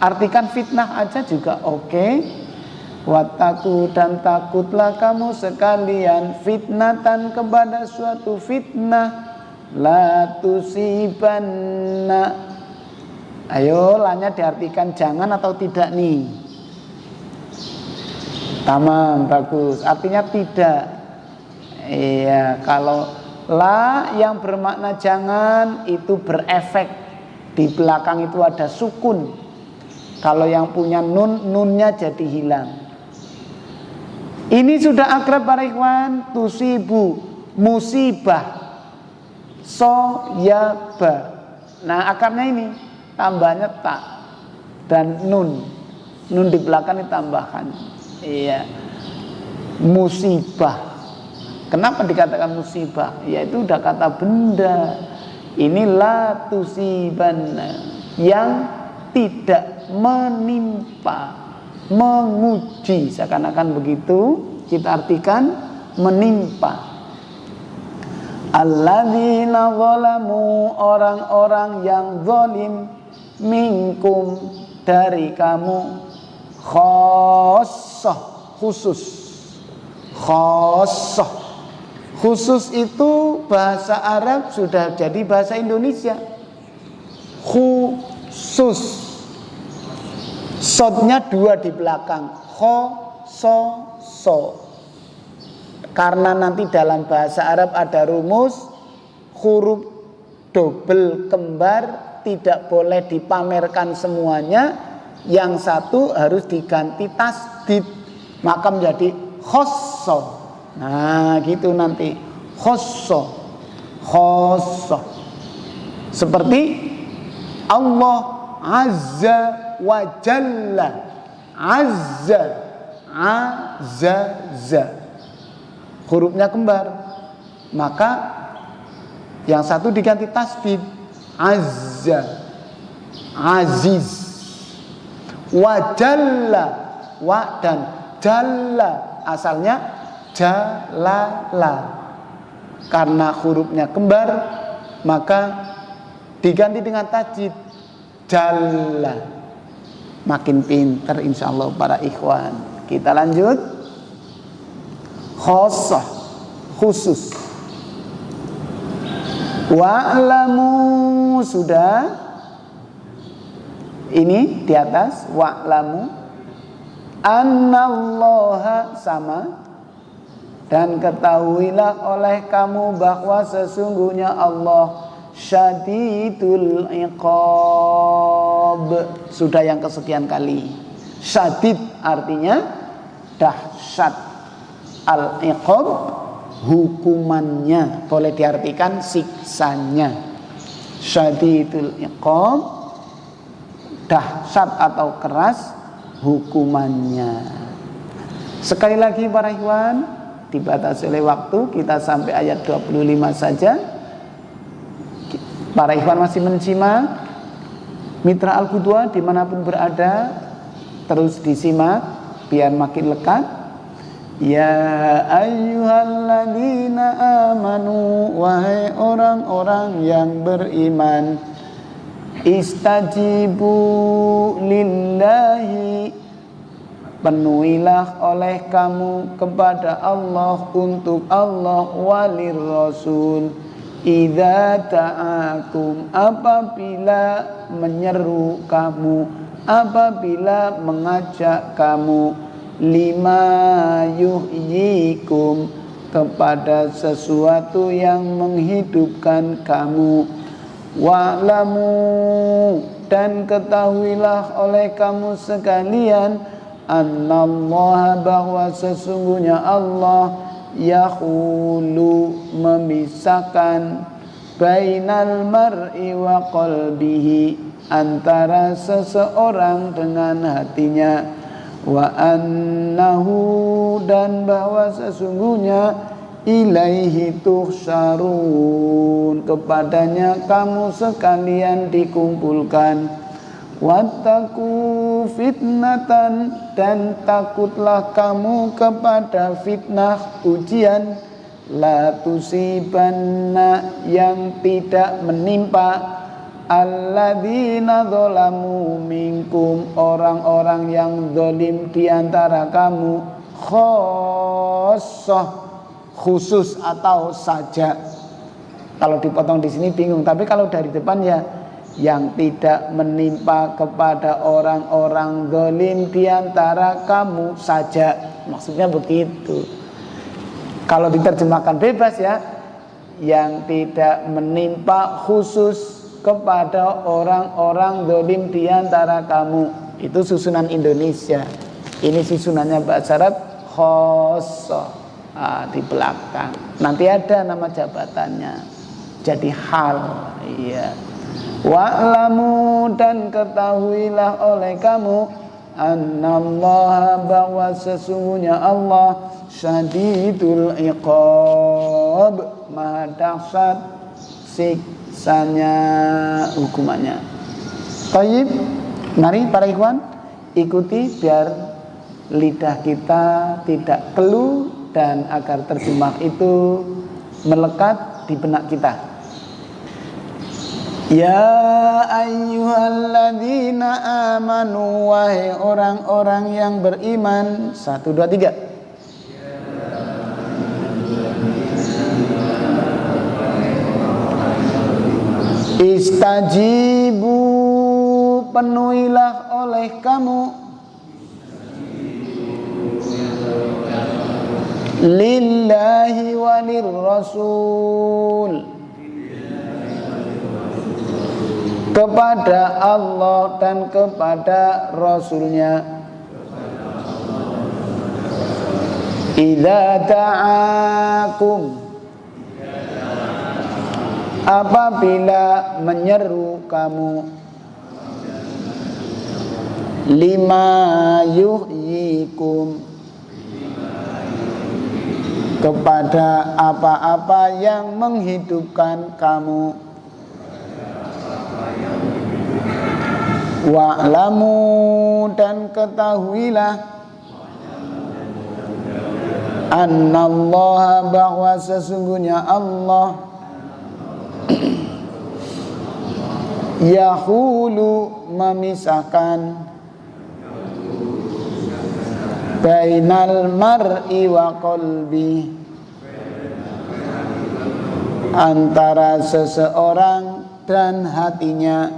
artikan fitnah aja juga oke. Wattaku, dan takutlah kamu sekalian fitnatan, kepada suatu fitnah. La tusibanna. Ayo, lanya diartikan jangan atau tidak nih? Tamam, bagus. Artinya tidak. Iya, kalau la yang bermakna jangan itu berefek. Di belakang itu ada sukun. Kalau yang punya nun, nunnya jadi hilang. Ini sudah akrab para ikhwan. Tusibu, musibah. Soyaba. Nah akarnya ini tambahnya tak dan nun di belakang ditambahkan. Iya, musibah. Kenapa dikatakan musibah? Yaitu udah kata benda. Inilah tusiban, yang tidak menimpa, menguji, seakan-akan begitu kita artikan menimpa. Alladzina zalamu, orang-orang yang zalim, minkum, dari kamu, khassah, khusus. Khassah, khusus itu bahasa Arab sudah jadi bahasa Indonesia. Khusus, sodnya 2 di belakang, so. Karena nanti dalam bahasa Arab ada rumus huruf double kembar tidak boleh dipamerkan semuanya, yang satu harus diganti tasdid, maka menjadi khosso. Nah gitu nanti khosso. Seperti Allah azza wa jalla. Azza, hurufnya kembar, maka yang satu diganti tasdid, azza, aziz. Wa jalla, wa dan jalla asalnya jalala. Karena hurufnya kembar, maka diganti dengan tajwid jalla, makin pinter insyaallah para ikhwan. Kita lanjut. Khossah, khusus. Wa'lamu, sudah. Ini di atas wa'lamu annallaha, sama. Dan ketahuilah oleh kamu bahwa sesungguhnya Allah syadidul iqab. Sudah yang kesekian kali. Syadid artinya dahsyat, al-iqab hukumannya, boleh diartikan siksanya. Syadidul iqab, dahsyat atau keras hukumannya. Sekali lagi para ikhwan, dibatasi oleh waktu, kita sampai ayat 25 saja. Para ikhwan masih mensimak. Mitra Al-Qudwa dimanapun berada, terus disimak biar makin lekat. Ya ayyuhalladzina amanu, wahai orang-orang yang beriman, istajibu lillahi, penuhilah oleh kamu kepada Allah, untuk Allah, walir rasul, idza ta'akum, apabila menyeru kamu, apabila mengajak kamu, lima yuhyikum, kepada sesuatu yang menghidupkan kamu. Wa'lamu, dan ketahuilah oleh kamu sekalian, annallaha, bahwa sesungguhnya Allah, yahulu, memisahkan, bainal mar'i wa qalbihi, antara seseorang dengan hatinya, wa annahu, dan bahwa sesungguhnya, ilaihi tuhsyarun, kepadanya kamu sekalian dikumpulkan. Wattaqu fitnatan, dan takutlah kamu kepada fitnah, ujian, la tusibanna, yang tidak menimpa, alladzina dzalamu minkum, orang-orang yang zalim di antara kamu, khossah, khusus atau saja. Kalau dipotong di sini bingung, tapi kalau dari depan ya, yang tidak menimpa kepada orang-orang zalim di antara kamu saja, maksudnya begitu. Kalau diterjemahkan bebas ya, yang tidak menimpa khusus kepada orang-orang zalim di antara kamu. Itu susunan Indonesia. Ini susunannya bahasa Arab, khossah, di belakang. Nanti ada nama jabatannya, jadi hal. Iya. Wa'lamu, dan ketahuilah oleh kamu, annallaha, bahwa sesungguhnya Allah, syadidul iqab, maha dahsyat siksanya, hukumannya. Tayyib, mari para ikhwan ikuti biar lidah kita tidak keluh dan agar terjemah itu melekat di benak kita. Ya ayyuhalladzina amanu, wahai orang-orang yang beriman. 1, 2, 3. Istajibu, penuhilah oleh kamu, lillahi walir rasul, kepada Allah dan kepada Rasulnya. Idza ta'akum, apabila menyeru kamu, lima yuhyikum, kepada apa-apa yang menghidupkan kamu. Wa'lamu, dan ketahuilah, annallaha, bahwa sesungguhnya Allah, yahulu memisahkan bainal mar'i wa qalbi antara seseorang dan hatinya,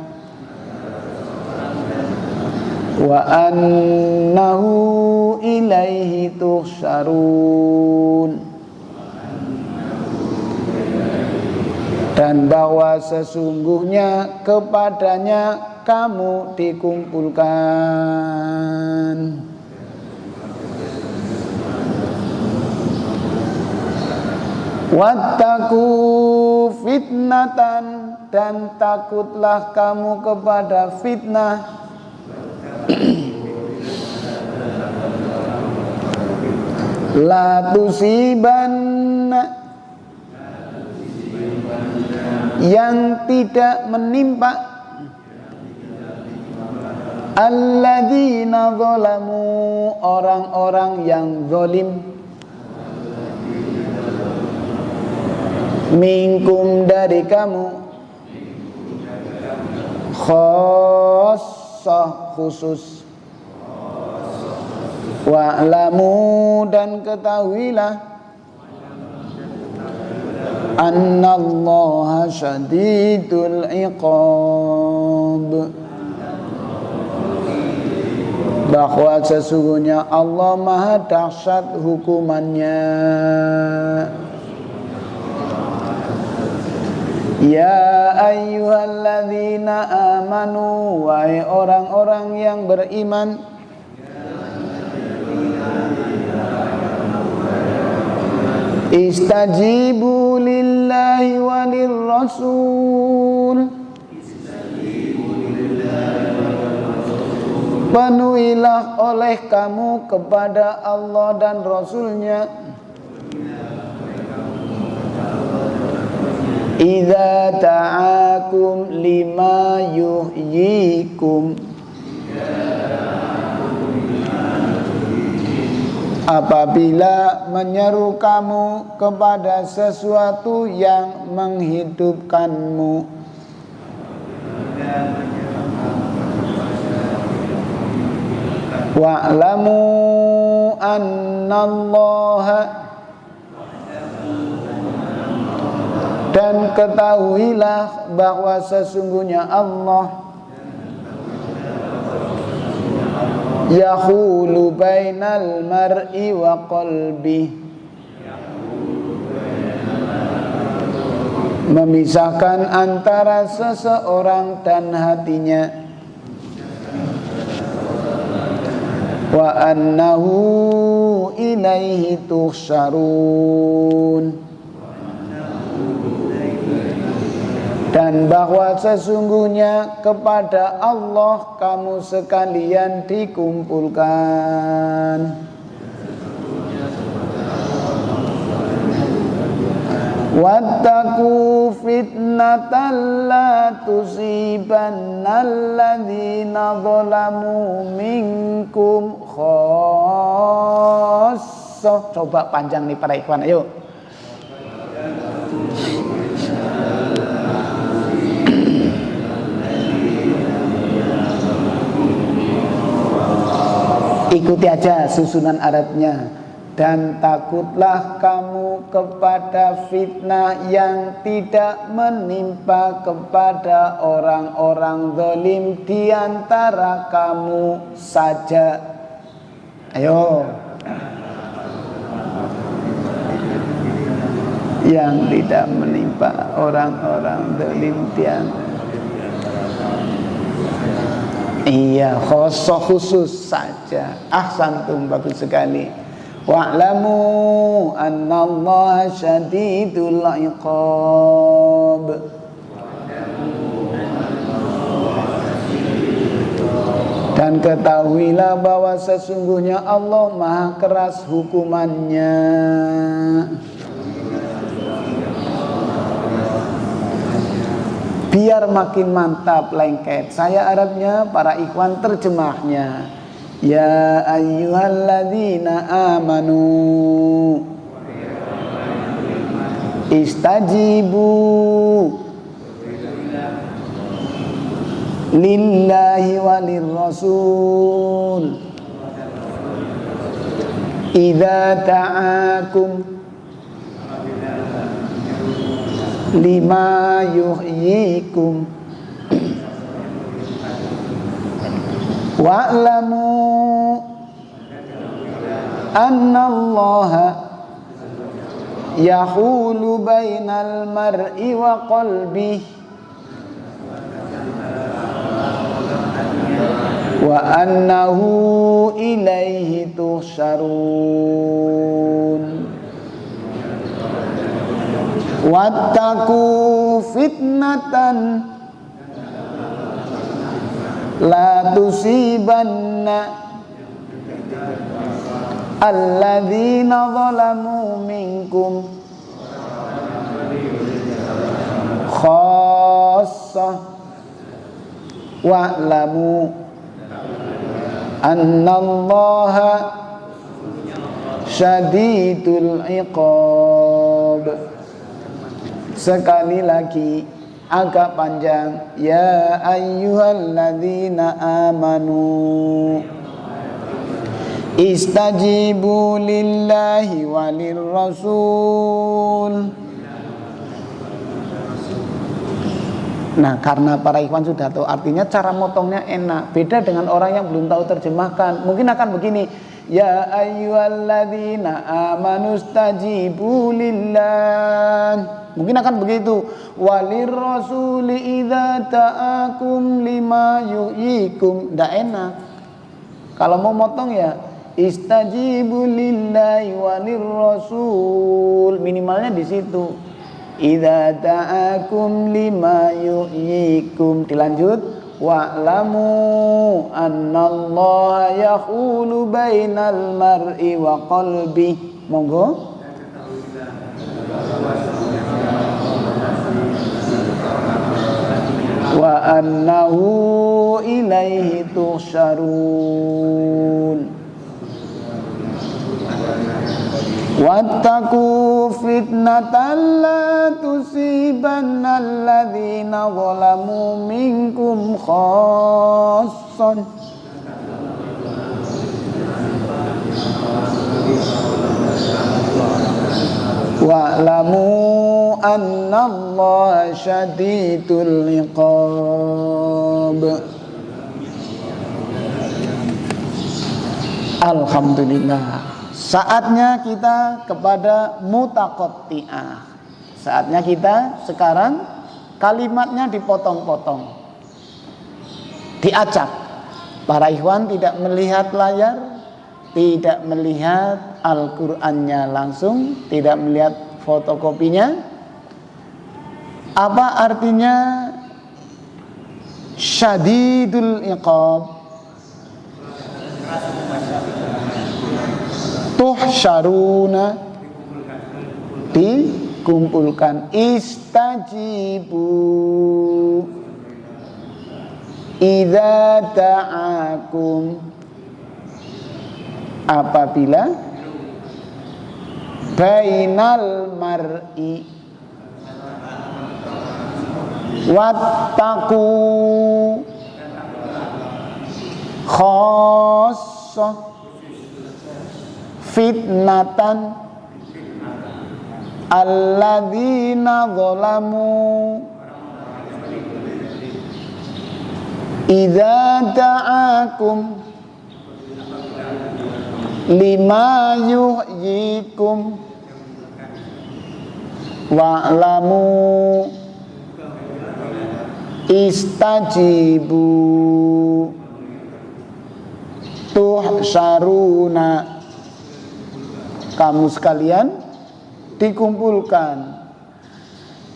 wa annahu ilaihi tuhsyarun, dan bahwa sesungguhnya kepadanya kamu dikumpulkan. Wattaqu fitnatan, dan takutlah kamu kepada fitnah la tusibanna, yang tidak menimpa alladzina zalamu, orang-orang yang zalim, minkum, dari kamu, khassah, khusus, wa'lamu, dan ketahuilah, annallaha syadidul iqab, bahwa sesungguhnya Allah maha dahsyat hukumannya. Ya ayyuhalladzina amanu, wahai orang-orang yang beriman, istajibu lillahi walir rasul, penuhilah oleh kamu kepada Allah dan Rasulnya, idza ta'akum lima yuhyikum, apabila menyeru kamu kepada sesuatu yang menghidupkanmu. Wa'lamu annallaha, dan ketahuilah bahwa sesungguhnya Allah yahulu bainal mar'i wa qalbi, memisahkan antara seseorang dan hatinya, wa annahu ilaihi tuhsyarun, dan bahwa sesungguhnya kepada Allah kamu sekalian dikumpulkan. Wattaqu fitnatan la tusibannalladzina zalamu minkum khassah. Coba panjang nih para ikhwan, ayo. Ikuti aja susunan Arabnya. Dan takutlah kamu kepada fitnah yang tidak menimpa kepada orang-orang zalim di antara kamu saja. Ayo. Yang tidak menimpa orang-orang zalim di antara. Iya, khusus saja. Ahsantum, bagus sekali. Wa'lamu annallaha syadidul iqab, dan ketahuilah bahwa sesungguhnya Allah maha keras hukumannya. Biar makin mantap lengket, saya Arabnya, para ikhwan terjemahnya. Ya ayyuhalladzina amanu istajibu lillahi walir rasul idza ta'akum lima yuhyikum wa'lamu annallaha yahulu bainal mar'i wa qalbihi wa annahu ilaihi tuhsyarun wattaqu fitnatan la tusibanna alladzina zalamu minkum khassah wa'lamu annallaha syadidul iqab. Sekali lagi agak panjang. Ya ayyuhalladzina amanu istajibu lillahi walir rasul. Nah, karena para ikhwan sudah tahu artinya, cara motongnya enak. Beda dengan orang yang belum tahu terjemahkan. Mungkin akan begini. Ya ayyuhalladzina amanu istajibu lillah. Mungkin akan begitu. Walir rasuli idza ta'akum lima yuhyikum. Nggak enak. Kalau mau motong ya istajibu lillahi walir rasul. Minimalnya di situ. Idza ta'akum lima yuhyikum. Dilanjut. Wa'lamu annallaha yahulu bainal mar'i wa qalbi. Monggo. Wa annahu ilaihi tuhsyarun. Wattaqu fitnatan la tusibanna alladzina zalamu minkum khassan wa'lamu annallaha syadidul iqab. Alhamdulillah. Saatnya kita kepada mutaqatti'ah. Saatnya kita sekarang kalimatnya dipotong-potong, diacak. Para ikhwan tidak melihat layar, tidak melihat Al-Qur'annya langsung, tidak melihat fotokopinya. Apa artinya syadidul iqab? Tuhsyaruna, dikumpulkan. Istajibu idza ta'akum, apabila bainal mar'i. Wattaqu khassah fitnatan alladzina zalamu idza ta'akum lima yuhyikum wa'lamu istajibu tuhsyaruna. Kamu sekalian dikumpulkan.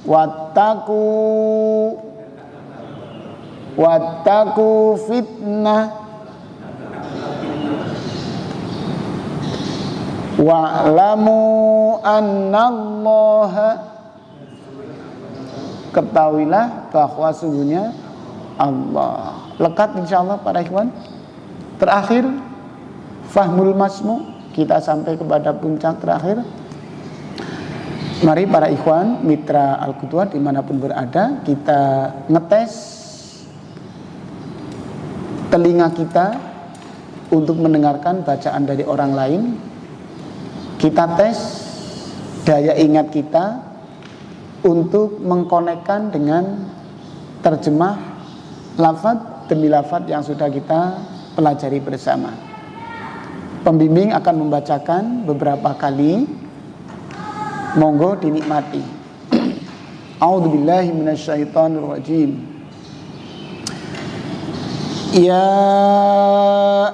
Wattaqu fitnah wa'lamu annallaha, ketahuilah bahwa sungguhnya Allah. Lekat insyaallah para ikhwan. Terakhir fahmul masmu, kita sampai kepada puncak terakhir. Mari para ikhwan, mitra Al-Qudwah dimanapun berada, kita ngetes telinga kita untuk mendengarkan bacaan dari orang lain. Kita tes daya ingat kita untuk mengkonekkan dengan terjemah lafaz demi lafaz yang sudah kita pelajari bersama. Pembimbing akan membacakan beberapa kali. Monggo dinikmati. A'udzubillahi minasyaitonirrajim. Ya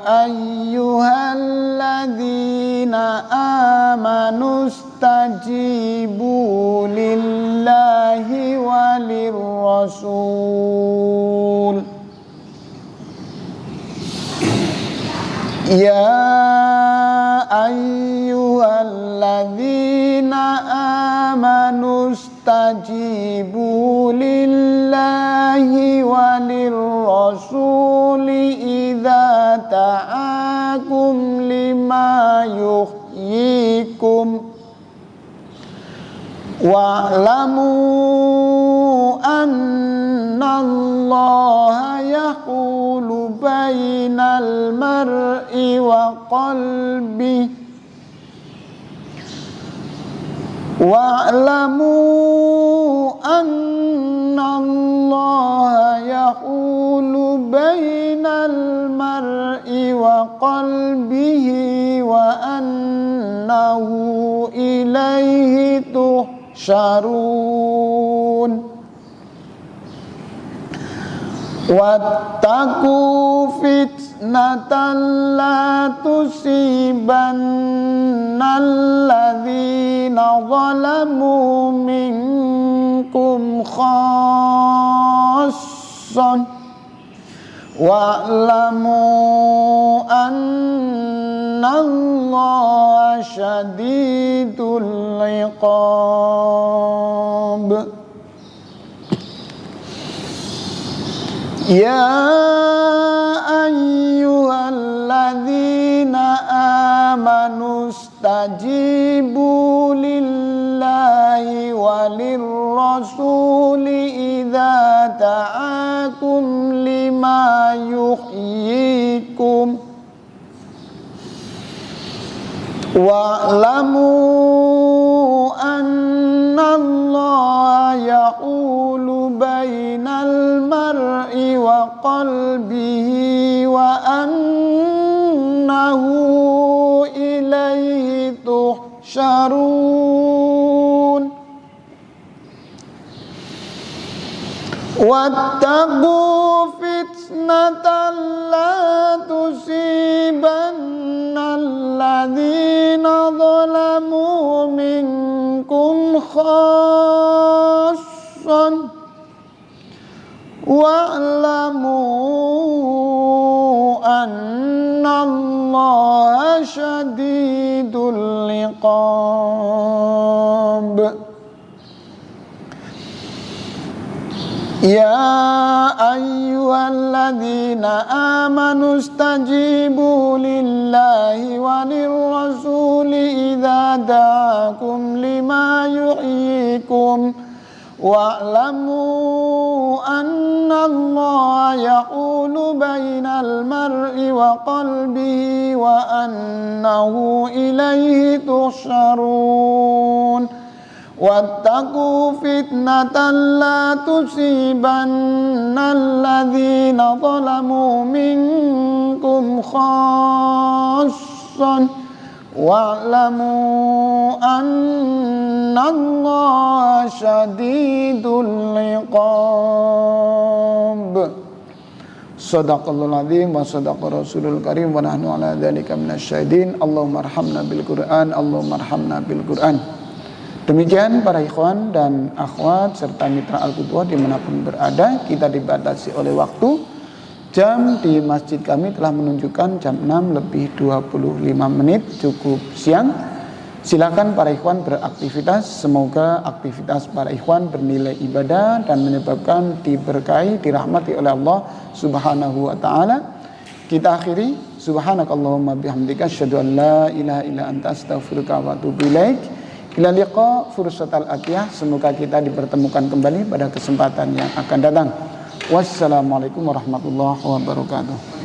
ayyuhalladzina amanu stajibu lillahi walir rasul. Ya ayyuhalladzina amanu stajibu lillahi walir rasuli idza ta'akum lima yuhyikum wa'lamu annallaha yahulu bainal mar'i wa qalbihi wa'lamu annallaha yahulu bainal mar'i wa qalbihi wa annahu ilaihi tuhsyarun. Wattaqu fitnatan la tusibannal ladzina zalamu minkum khassan wa'lamu annallaha syadidul iqab. Ya ayyuhalladzina amanu stajibu lillahi walir rasuli idza ta'akum lima yuhyikum wa'lamu annallaha yahulu bainal mar'i wa qalbihi wa annahu ilaihi tuhsyarun. Wattaqu fitnatan la tusibannal ladzina zalamu minkum khassan wa'lamu annallaha syadidul iqab. Ya ayyuhalladzina amanu stajibu lillahi walir rasuli idza da'akum lima yuhyikum wa'lamu annallaha yahulu bainal mar'i wa qalbihi wa annahu ilaihi tuhsyarun. Wattaqu fitnatan la tusibannal ladzina zalamu minkum khassan wa'lamu annallaha syadidul iqab. Shadaqallahul azim wa shadaqa rasulul karim wa nahnu ala dzalika minasyahidin. Allahumma arhamna bil Qur'an, Allahumma arhamna bil Qur'an. Demikian para ikhwan dan akhwat serta mitra Al-Qudwah dimanapun berada, kita dibatasi oleh waktu. Jam di masjid kami telah menunjukkan jam 6:25, cukup siang. Silakan para ikhwan beraktivitas. Semoga aktivitas para ikhwan bernilai ibadah dan menyebabkan diberkahi, dirahmati oleh Allah Subhanahu wa taala. Kita akhiri, subhanakallahumma bihamdika asyhadu an la ilaha illa anta astaghfiruka wa atubu ilaik. Ila liqa fursatal atiyah. Semoga kita dipertemukan kembali pada kesempatan yang akan datang. Wassalamualaikum warahmatullahi wabarakatuh.